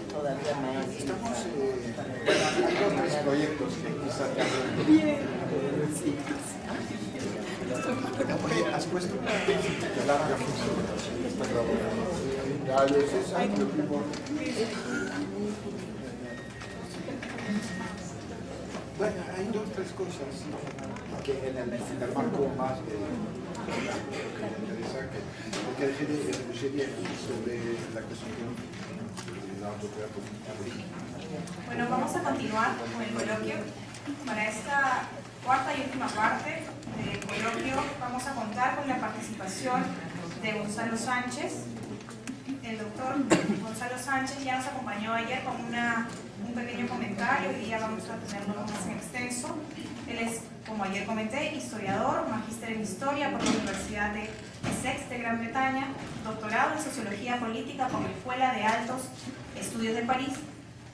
Todavía más. Estamos, hay dos o tres proyectos que quizá te hablen. Sí. ¿Has puesto? Larga función. Dale, César, lo primero. Bueno, hay dos o tres cosas que en el marco más de lo que me interesa, porque sería sobre la cuestión de la autoridad política. Bueno, vamos a continuar con el coloquio. Para esta cuarta y última parte del coloquio vamos a contar con la participación de Gonzalo Sánchez. El doctor Gonzalo Sánchez ya nos acompañó ayer con un pequeño comentario, hoy día vamos a tenerlo más en extenso. Él es, como ayer comenté, historiador, magíster en historia por la Universidad de Essex de Gran Bretaña, doctorado en sociología política por la Escuela de Altos Estudios de París.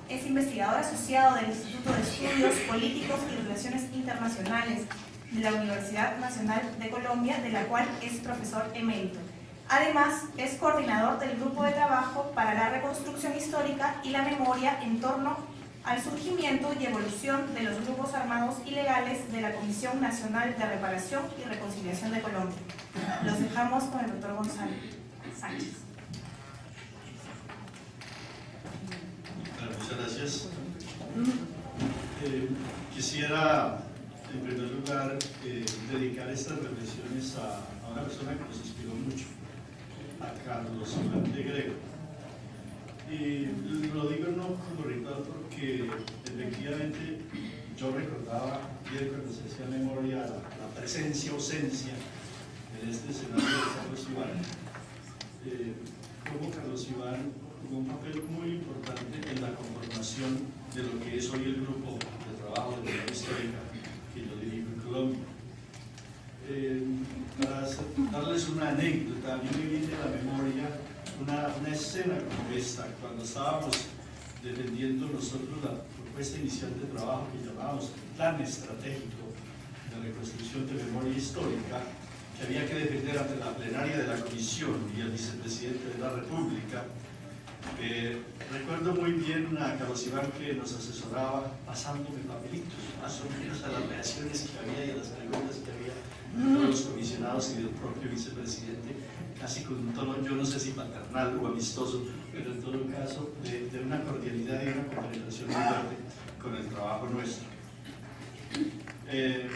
Es investigador asociado del Instituto de Estudios Políticos y Relaciones Internacionales de la Universidad Nacional de Colombia, de la cual es profesor emérito. Además, es coordinador del Grupo de Trabajo para la Reconstrucción Histórica y la Memoria en torno al surgimiento y evolución de los grupos armados ilegales de la Comisión Nacional de Reparación y Reconciliación de Colombia. Los dejamos con el doctor Gonzalo Sánchez. Muchas gracias. Quisiera, en primer lugar, dedicar estas reflexiones a una persona que nos inspiró mucho, a Carlos Iván de Grego. Y lo digo no como ritual porque efectivamente yo recordaba bien cuando se hacía memoria la presencia, ausencia en este escenario de Carlos Iván. Como Carlos Iván jugó un papel muy importante en la conformación de lo que es hoy el grupo de trabajo de memoria histórica que yo dirijo en Colombia. Para darles una anécdota, a mí me viene a la memoria una escena como esta, cuando estábamos defendiendo nosotros la propuesta inicial de trabajo que llamábamos Plan Estratégico de Reconstrucción de Memoria Histórica, que había que defender ante la plenaria de la Comisión y el vicepresidente de la República. Recuerdo muy bien a Carlos Iván que nos asesoraba pasándome papelitos, más o menos a las reacciones que había y a las preguntas que había de todos los comisionados y del propio vicepresidente, casi con un tono, yo no sé si paternal o amistoso, pero en todo caso de una cordialidad y una compenetración muy grande con el trabajo nuestro. El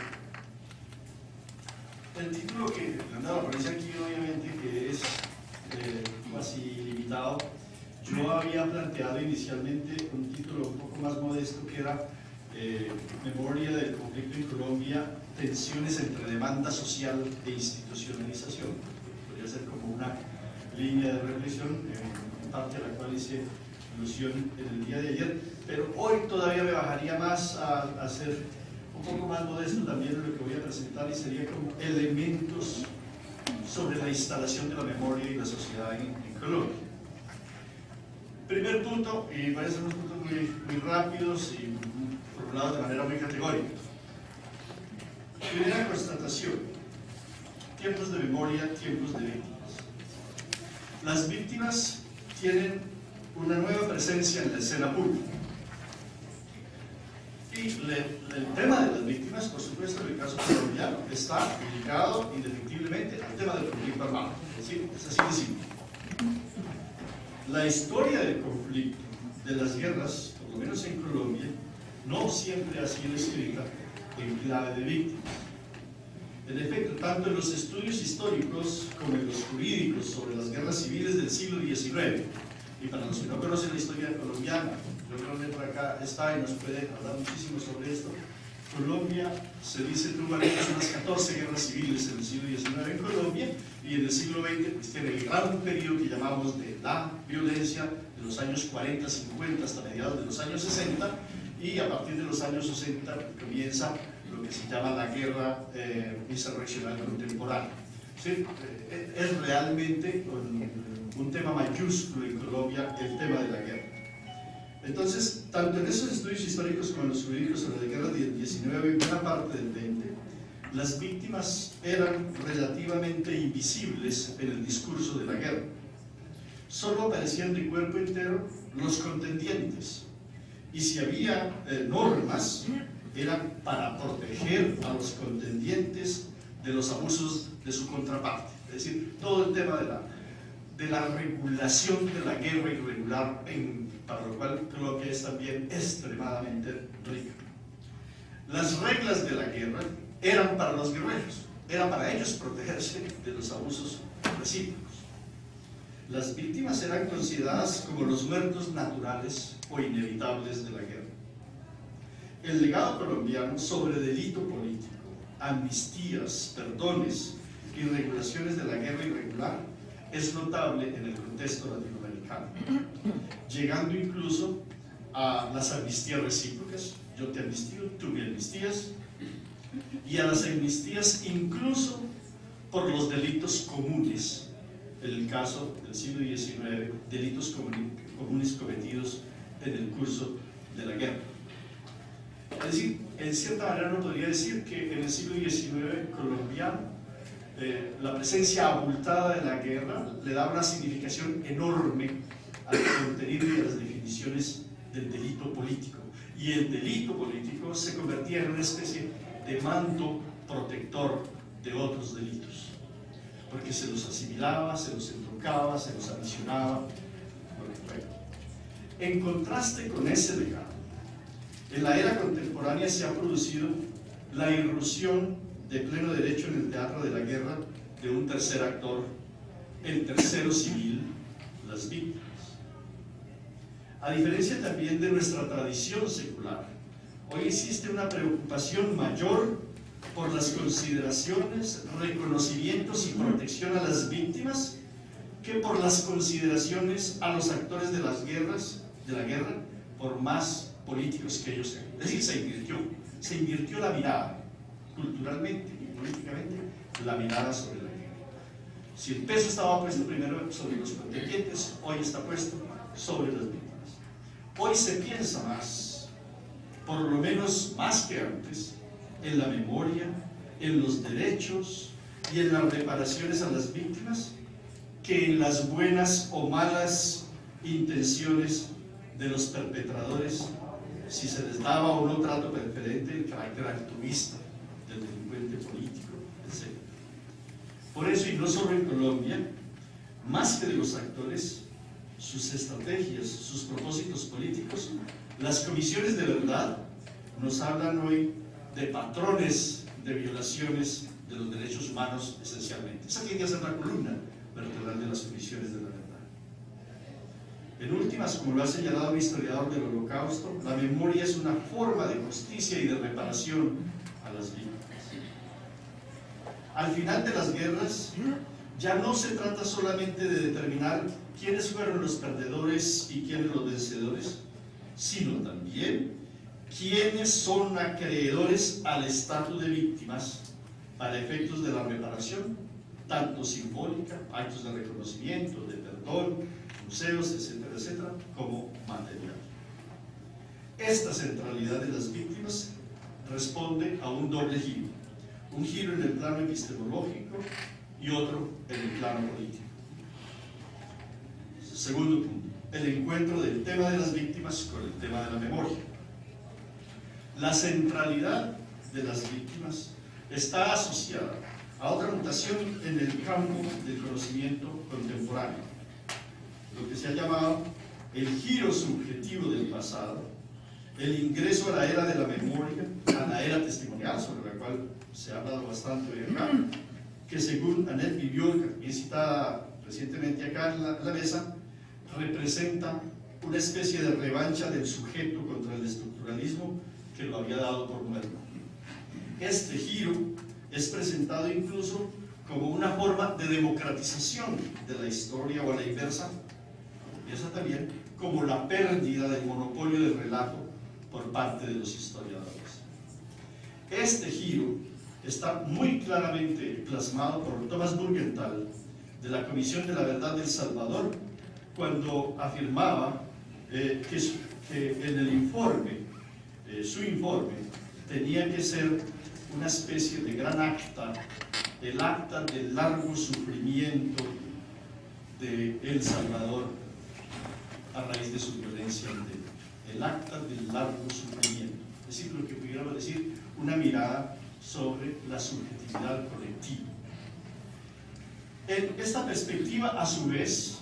título que Leandro aparece aquí, obviamente, que es casi limitado. Yo había planteado inicialmente un título un poco más modesto que era Memoria del conflicto en Colombia, tensiones entre demanda social e institucionalización. Podría ser como una línea de reflexión, en parte a la cual hice alusión en el día de ayer, pero hoy todavía me bajaría más a ser un poco más modesto también en lo que voy a presentar, y sería como elementos sobre la instalación de la memoria y la sociedad en Colombia. Primer punto, y van a ser unos puntos muy rápidos y formulados de manera muy categórica. Primera constatación: tiempos de memoria, tiempos de víctimas. Las víctimas tienen una nueva presencia en la escena pública. Y el tema de las víctimas, por supuesto, en el caso colombiano, está ligado indefectiblemente al tema del conflicto armado. Es decir, es así de simple. La historia del conflicto, de las guerras, por lo menos en Colombia, no siempre ha sido escrita en clave de víctimas. En efecto, tanto en los estudios históricos como en los jurídicos sobre las guerras civiles del siglo XIX, y para los que no conocen la historia colombiana, yo creo que por acá está y nos puede hablar muchísimo sobre esto. Colombia, se dice, tuvo unas 14 guerras civiles en el siglo XIX en Colombia, y en el siglo XX pues, tiene el gran periodo que llamamos de la violencia, de los años 40, 50 hasta mediados de los años 60, y a partir de los años 60 comienza lo que se llama la guerra insurreccional contemporánea. ¿Sí? Es realmente un tema mayúsculo en Colombia el tema de la guerra. Entonces, tanto en esos estudios históricos como en los jurídicos sobre la guerra del 19 y buena parte del 20, las víctimas eran relativamente invisibles en el discurso de la guerra. solo aparecían de cuerpo entero los contendientes. Y si había normas, eran para proteger a los contendientes de los abusos de su contraparte. Es decir, todo el tema de la regulación de la guerra irregular, para lo cual Colombia es también extremadamente rica. Las reglas de la guerra eran para los guerreros, era para ellos protegerse de los abusos recíprocos. Las víctimas eran consideradas como los muertos naturales o inevitables de la guerra. El legado colombiano sobre delito político, amnistías, perdones y regulaciones de la guerra irregular es notable en el contexto latinoamericano, llegando incluso a las amnistías recíprocas, yo te amnistío, tú me amnistías, y a las amnistías incluso por los delitos comunes, en el caso del siglo XIX, delitos comunes cometidos en el curso de la guerra. Es decir, en cierta manera uno podría decir que en el siglo XIX colombiano la presencia abultada de la guerra le da una significación enorme al contenido y a las definiciones del delito político. Y el delito político se convertía en una especie de manto protector de otros delitos, porque se los asimilaba, se los entroncaba, se los adicionaba. En contraste con ese legado, en la era contemporánea se ha producido la irrupción de pleno derecho en el teatro de la guerra de un tercer actor, el tercero civil, las víctimas. A diferencia también de nuestra tradición secular, hoy existe una preocupación mayor por las consideraciones, reconocimientos y protección a las víctimas que por las consideraciones a los actores de la guerra, por más políticos que ellos sean. Es decir, se invirtió la mirada, culturalmente y políticamente, la mirada sobre la guerra. Si el peso estaba puesto primero sobre los contendientes, hoy está puesto sobre las víctimas. Hoy se piensa más, por lo menos más que antes, en la memoria, en los derechos y en las reparaciones a las víctimas, que en las buenas o malas intenciones de los perpetradores, si se les daba o no trato preferente, el carácter altruista del delincuente político, etc. Por eso, y no solo en Colombia, más que de los actores, sus estrategias, sus propósitos políticos, las comisiones de verdad nos hablan hoy de patrones de violaciones de los derechos humanos esencialmente. Esa tiene que ser la columna vertebral de las comisiones de la verdad. En últimas, como lo ha señalado un historiador del Holocausto, la memoria es una forma de justicia y de reparación a las víctimas. Al final de las guerras, ya no se trata solamente de determinar quiénes fueron los perdedores y quiénes los vencedores, sino también quiénes son acreedores al estatus de víctimas para efectos de la reparación, tanto simbólica, actos de reconocimiento, de perdón, museos, etcétera, etcétera, como material. Esta centralidad de las víctimas responde a un doble giro, un giro en el plano epistemológico y otro en el plano político. Segundo punto, el encuentro del tema de las víctimas con el tema de la memoria. La centralidad de las víctimas está asociada a otra mutación en el campo del conocimiento contemporáneo, lo que se ha llamado el giro subjetivo del pasado, el ingreso a la era de la memoria, a la era testimonial, sobre la cual se ha hablado bastante hoy acá, que según Annette Viviol, bien citada recientemente acá en la mesa, representa una especie de revancha del sujeto contra el estructuralismo que lo había dado por muerto. Este giro es presentado incluso como una forma de democratización de la historia, o a la inversa, empieza también como la pérdida del monopolio del relato por parte de los historiadores. Este giro está muy claramente plasmado por Thomas Burgenthal de la Comisión de la Verdad del Salvador, cuando afirmaba que en el informe, su informe, tenía que ser una especie de gran acta, el acta del largo sufrimiento de El Salvador a raíz de su violencia interna. El acta del largo sufrimiento, es decir, lo que pudiéramos decir, una mirada sobre la subjetividad colectiva. En esta perspectiva, a su vez,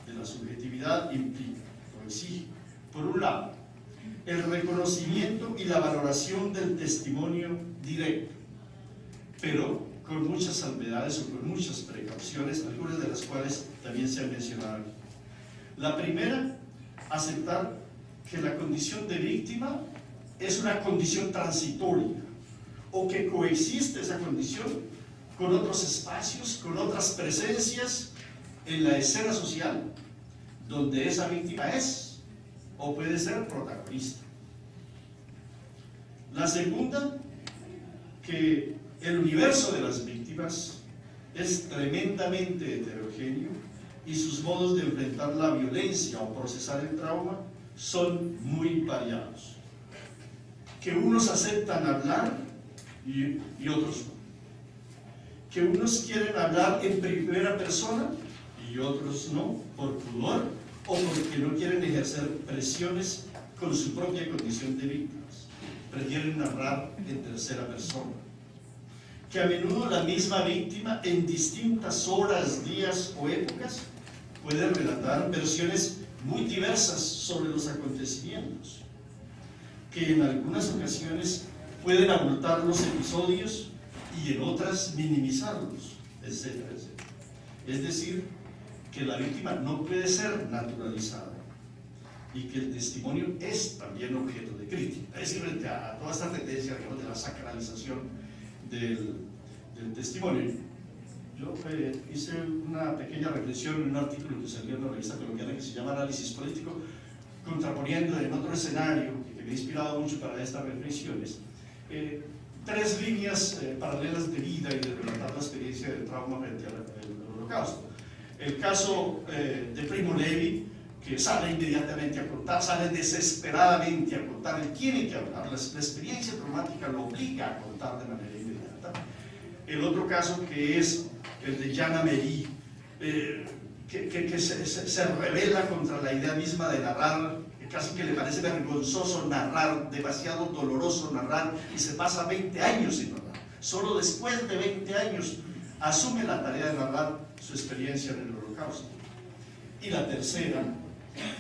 de la subjetividad implica, o exige, por un lado, el reconocimiento y la valoración del testimonio directo, pero con muchas salvedades o con muchas precauciones, algunas de las cuales también se han mencionado aquí. La primera, aceptar que la condición de víctima es una condición transitoria, o que coexiste esa condición con otros espacios, con otras presencias en la escena social, donde esa víctima es o puede ser protagonista. La segunda, que el universo de las víctimas es tremendamente heterogéneo y sus modos de enfrentar la violencia o procesar el trauma son muy variados. Que unos aceptan hablar y otros no. Que unos quieren hablar en primera persona y otros no, por pudor o porque no quieren ejercer presiones con su propia condición de víctimas. Prefieren narrar en tercera persona. Que a menudo la misma víctima en distintas horas, días o épocas puede relatar versiones muy diversas sobre los acontecimientos, que en algunas ocasiones pueden abultar los episodios y en otras minimizarlos, etcétera, etcétera. Es decir, que la víctima no puede ser naturalizada y que el testimonio es también objeto de crítica. Es decir, frente a toda esta tendencia, digamos, de la sacralización del testimonio. Yo hice una pequeña reflexión en un artículo que salió en la revista colombiana que se llama Análisis Político, contraponiendo en otro escenario que me ha inspirado mucho para estas reflexiones, tres líneas paralelas de vida y de relatar la experiencia del trauma frente al Holocausto. El caso de Primo Levi, que sale inmediatamente a contar, sale desesperadamente a contar, él tiene que hablar, la experiencia traumática lo obliga a contar de manera inmediata. El otro caso, que es el de Jean Améry, que se rebela contra la idea misma de narrar, que casi que le parece vergonzoso narrar, demasiado doloroso narrar, y se pasa 20 años sin narrar. Solo después de 20 años asume la tarea de narrar su experiencia en el Holocausto. Y la tercera,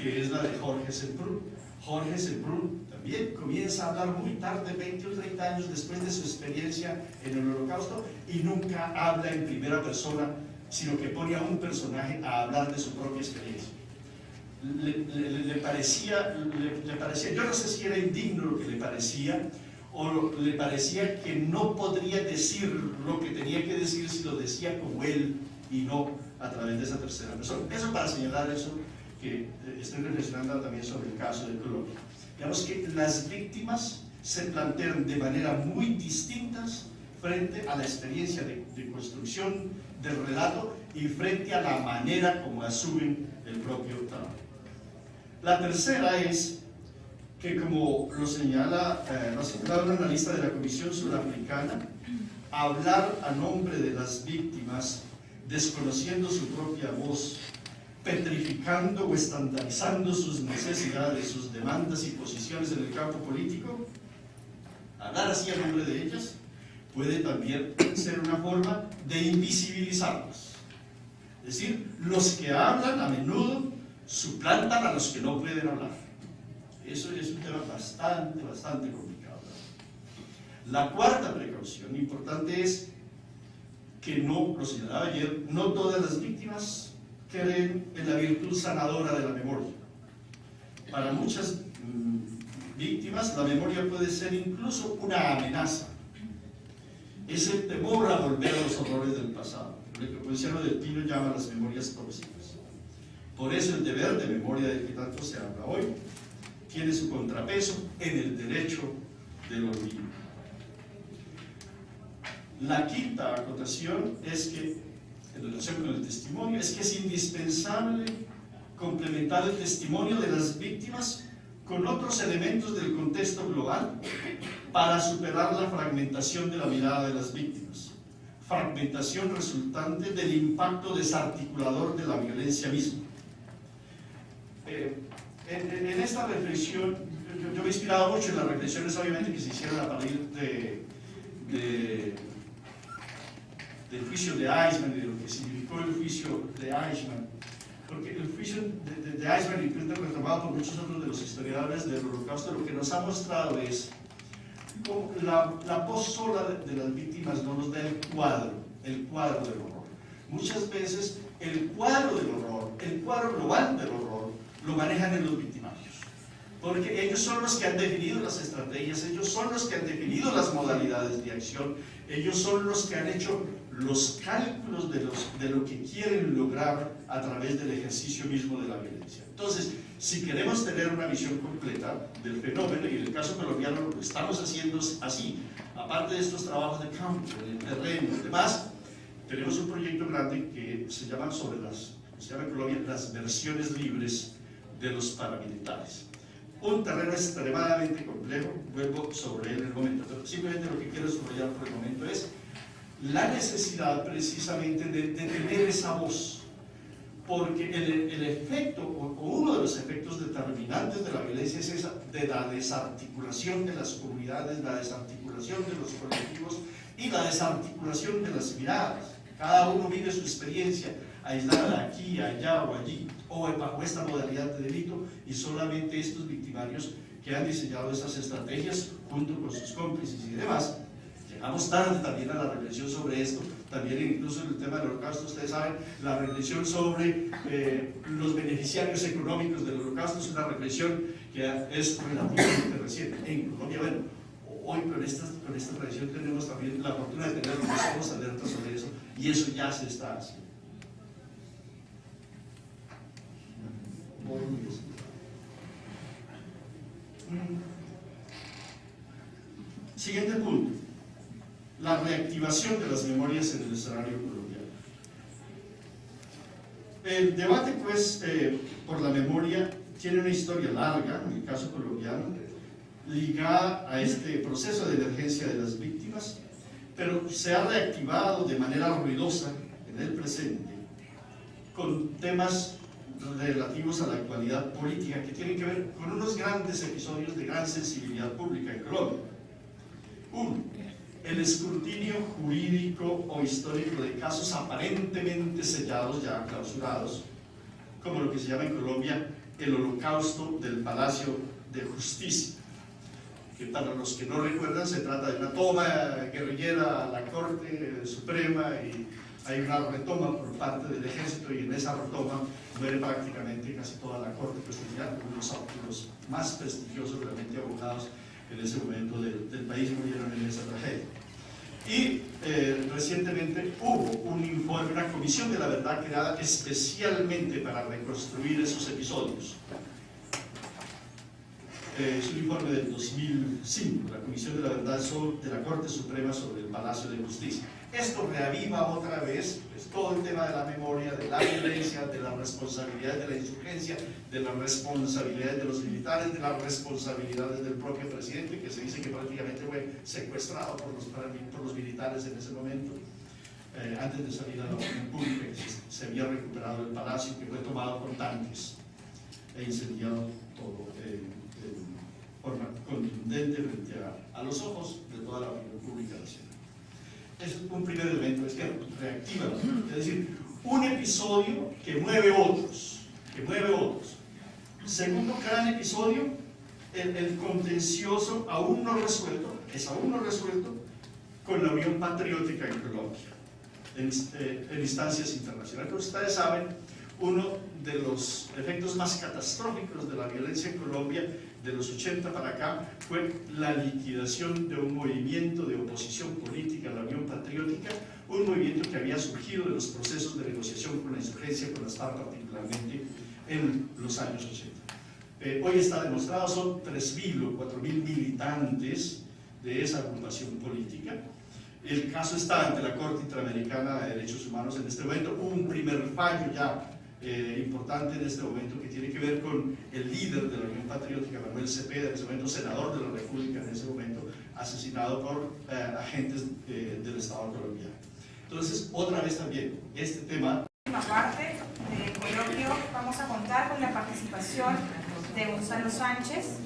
que es la de Jorge Semprún. Jorge Semprún también comienza a hablar muy tarde, 20 o 30 años después de su experiencia en el Holocausto, y nunca habla en primera persona, sino que pone a un personaje a hablar de su propia experiencia. Le parecía, yo no sé si era indigno lo que le parecía, o le parecía que no podría decir lo que tenía que decir si lo decía como él y no a través de esa tercera persona. Eso para señalar eso, que estoy reflexionando también sobre el caso de Colombia. Digamos que las víctimas se plantean de manera muy distintas frente a la experiencia de construcción del relato y frente a la manera como asumen el propio trauma. La tercera es que, como lo señala un analista de la Comisión Surafricana, hablar a nombre de las víctimas, desconociendo su propia voz, petrificando o estandarizando sus necesidades, sus demandas y posiciones en el campo político, hablar así a nombre de ellas, puede también ser una forma de invisibilizarlas. Es decir, los que hablan a menudo suplantan a los que no pueden hablar. Eso es un tema bastante complicado. La cuarta precaución importante es que no, lo señalaba ayer, no todas las víctimas creen en la virtud sanadora de la memoria. Para muchas víctimas la memoria puede ser incluso una amenaza. Es el temor a volver a los horrores del pasado. Lo que Ponciano del Pino llama las memorias tóxicas. Por eso el deber de memoria del que tanto se habla hoy tiene su contrapeso en el derecho del olvido. La quinta acotación es que, en relación con el testimonio, es que es indispensable complementar el testimonio de las víctimas con otros elementos del contexto global para superar la fragmentación de la mirada de las víctimas, fragmentación resultante del impacto desarticulador de la violencia misma. En esta reflexión, yo me he inspirado mucho en las reflexiones obviamente que se hicieron a partir del juicio de Eichmann y de lo que significó el juicio de Eichmann, porque el juicio de Eichmann, y retomado por muchos otros de los historiadores del Holocausto, lo que nos ha mostrado es cómo la voz sola de las víctimas no nos da el cuadro del horror. Muchas veces el cuadro del horror, el cuadro global del horror, lo manejan en los victimarios, porque ellos son los que han definido las estrategias, ellos son los que han definido las modalidades de acción, ellos son los que han hecho los cálculos de lo que quieren lograr a través del ejercicio mismo de la violencia. Entonces, si queremos tener una visión completa del fenómeno, y en el caso colombiano lo estamos haciendo así, aparte de estos trabajos de campo, en el terreno y demás, tenemos un proyecto grande que se llama en Colombia las versiones libres de los paramilitares. Un terreno extremadamente complejo, vuelvo sobre él en el momento, pero simplemente lo que quiero subrayar por el momento es la necesidad precisamente de tener esa voz, porque el efecto, o uno de los efectos determinantes de la violencia es esa, de la desarticulación de las comunidades, la desarticulación de los colectivos y la desarticulación de las miradas. Cada uno vive su experiencia aislada aquí, allá o allí, o bajo esta modalidad de delito, y solamente estos victimarios que han diseñado esas estrategias junto con sus cómplices y demás. Llegamos tarde también a la reflexión sobre esto, también incluso en el tema del holocausto, ustedes saben, la reflexión sobre los beneficiarios económicos del holocausto es una reflexión que es relativamente reciente. En Colombia, bueno, hoy con esta tradición tenemos también la fortuna de tener los ojos alertas sobre eso, y eso ya se está haciendo. Siguiente punto, la reactivación de las memorias en el escenario colombiano. El debate, pues, por la memoria tiene una historia larga, en el caso colombiano, ligada a este proceso de emergencia de las víctimas, pero se ha reactivado de manera ruidosa en el presente con temas relativos a la actualidad política que tienen que ver con unos grandes episodios de gran sensibilidad pública en Colombia. Uno, el escrutinio jurídico o histórico de casos aparentemente sellados, ya clausurados, como lo que se llama en Colombia el Holocausto del Palacio de Justicia, que para los que no recuerdan se trata de una toma guerrillera a la Corte Suprema, y hay una retoma por parte del ejército, y en esa retoma muere prácticamente casi toda la corte constitucional. Los más prestigiosos realmente abogados en ese momento del país murieron en esa tragedia. Y recientemente hubo un informe, una comisión de la verdad creada especialmente para reconstruir esos episodios. Es un informe del 2005, la Comisión de la Verdad de la Corte Suprema sobre el Palacio de Justicia. Esto reaviva otra vez pues, todo el tema de la memoria, de la violencia, de la responsabilidad de la insurgencia, de las responsabilidades de los militares, de las responsabilidades del propio presidente, que se dice que prácticamente fue secuestrado por los militares en ese momento, antes de salir a la opinión pública, que se había recuperado el palacio, que fue tomado por tanques e incendiado todo de forma contundente frente a los ojos de toda la opinión pública nacional. Es un primer elemento, es que reactiva, es decir, un episodio que mueve otros, Segundo gran episodio, el contencioso aún no resuelto, con la Unión Patriótica en Colombia, en instancias internacionales. Como ustedes saben, uno de los efectos más catastróficos de la violencia en Colombia de los 80 para acá fue la liquidación de un movimiento de oposición política a la Unión Patriótica, un movimiento que había surgido de los procesos de negociación con la insurgencia, con las FARC particularmente, en los años 80. Hoy está demostrado, son 3.000 o 4.000 militantes de esa agrupación política. El caso está ante la Corte Interamericana de Derechos Humanos en este momento. Hubo un primer fallo ya importante en este momento que tiene que ver con el líder de la Unión Patriótica, Manuel Cepeda, en ese momento senador de la República, en ese momento asesinado por agentes del Estado colombiano. Entonces, otra vez también, este tema... En la última parte del coloquio vamos a contar con la participación de Gonzalo Sánchez.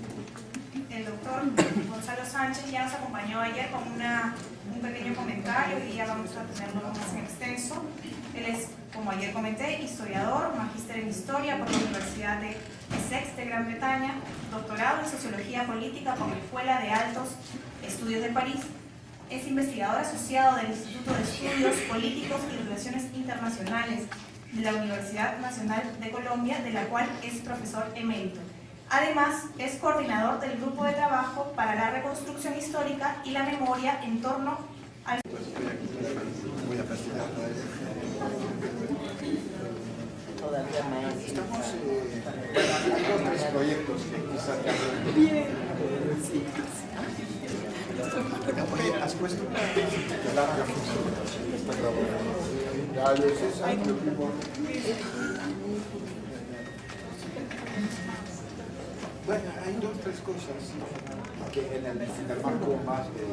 El doctor Gonzalo Sánchez ya nos acompañó ayer con un pequeño comentario, hoy día vamos a tenerlo más en extenso. Él es, como ayer comenté, historiador, magíster en historia por la Universidad de Essex de Gran Bretaña, doctorado en sociología política por la Escuela de Altos Estudios de París. Es investigador asociado del Instituto de Estudios Políticos y Relaciones Internacionales de la Universidad Nacional de Colombia, de la cual es profesor emérito. Además, es coordinador del Grupo de Trabajo para la Reconstrucción Histórica y la Memoria en torno al... Voy a facilitar. Todavía más. Estamos, hay dos o tres proyectos que quizás... Bien. Sí. Oye, ¿has puesto? La función. Ya, César, lo primero. Bueno, hay dos o tres cosas que en el marco más de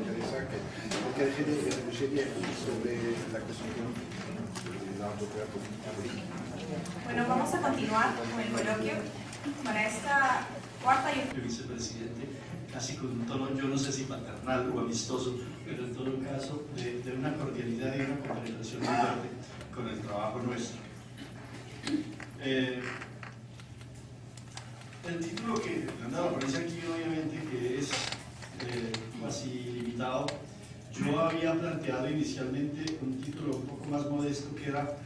interesante, porque sería sobre la cuestión de la autoridad política. Bueno, vamos a continuar con el coloquio para esta cuarta y El vicepresidente, casi con un tono, yo no sé si paternal o amistoso, pero en todo caso de una cordialidad y una compenetración muy fuerte con el trabajo nuestro. El título que le han dado a aparecer aquí, obviamente, que es casi limitado. Yo había planteado inicialmente un título un poco más modesto, que era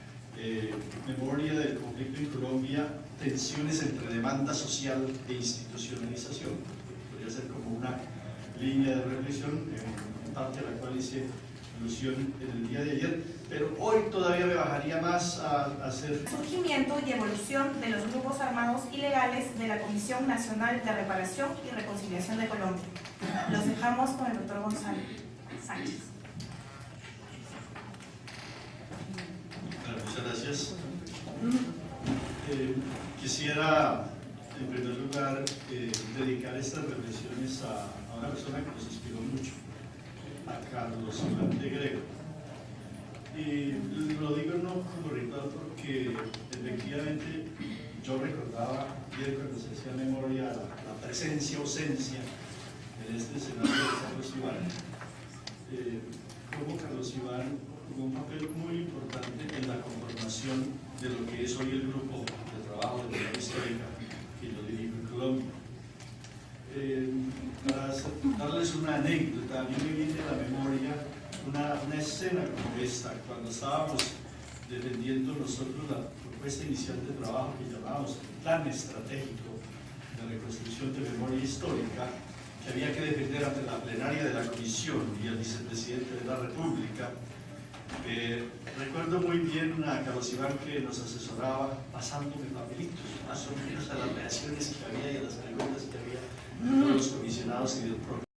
Memoria del conflicto en Colombia, tensiones entre demanda social e institucionalización. Podría ser como una línea de reflexión, en parte a la cual hice alusión en el día de ayer, pero hoy todavía me bajaría más a hacer... surgimiento y evolución de los grupos armados ilegales de la Comisión Nacional de Reparación y Reconciliación de Colombia. Los dejamos con el doctor Gonzalo Sánchez. Bueno, muchas gracias. Quisiera, en primer lugar, dedicar estas reflexiones a una persona que nos inspiró mucho, a Carlos Iván de Grego. Y lo digo no como ritual porque efectivamente yo recordaba bien cuando se hacía memoria la presencia, ausencia en este escenario de Carlos Iván. Como Carlos Iván jugó un papel muy importante en la conformación de lo que es hoy el grupo de trabajo de memoria histórica que yo dirijo en Colombia. Para darles una anécdota, a mí me viene a la memoria una escena como esta, cuando estábamos defendiendo nosotros la propuesta inicial de trabajo que llamábamos Plan Estratégico de Reconstrucción de Memoria Histórica, que había que defender ante la plenaria de la Comisión y el vicepresidente de la República. Recuerdo muy bien a Carlos Iván que nos asesoraba pasándome papelitos, más o menos a las reacciones que había y a las preguntas que había de todos los comisionados y del propio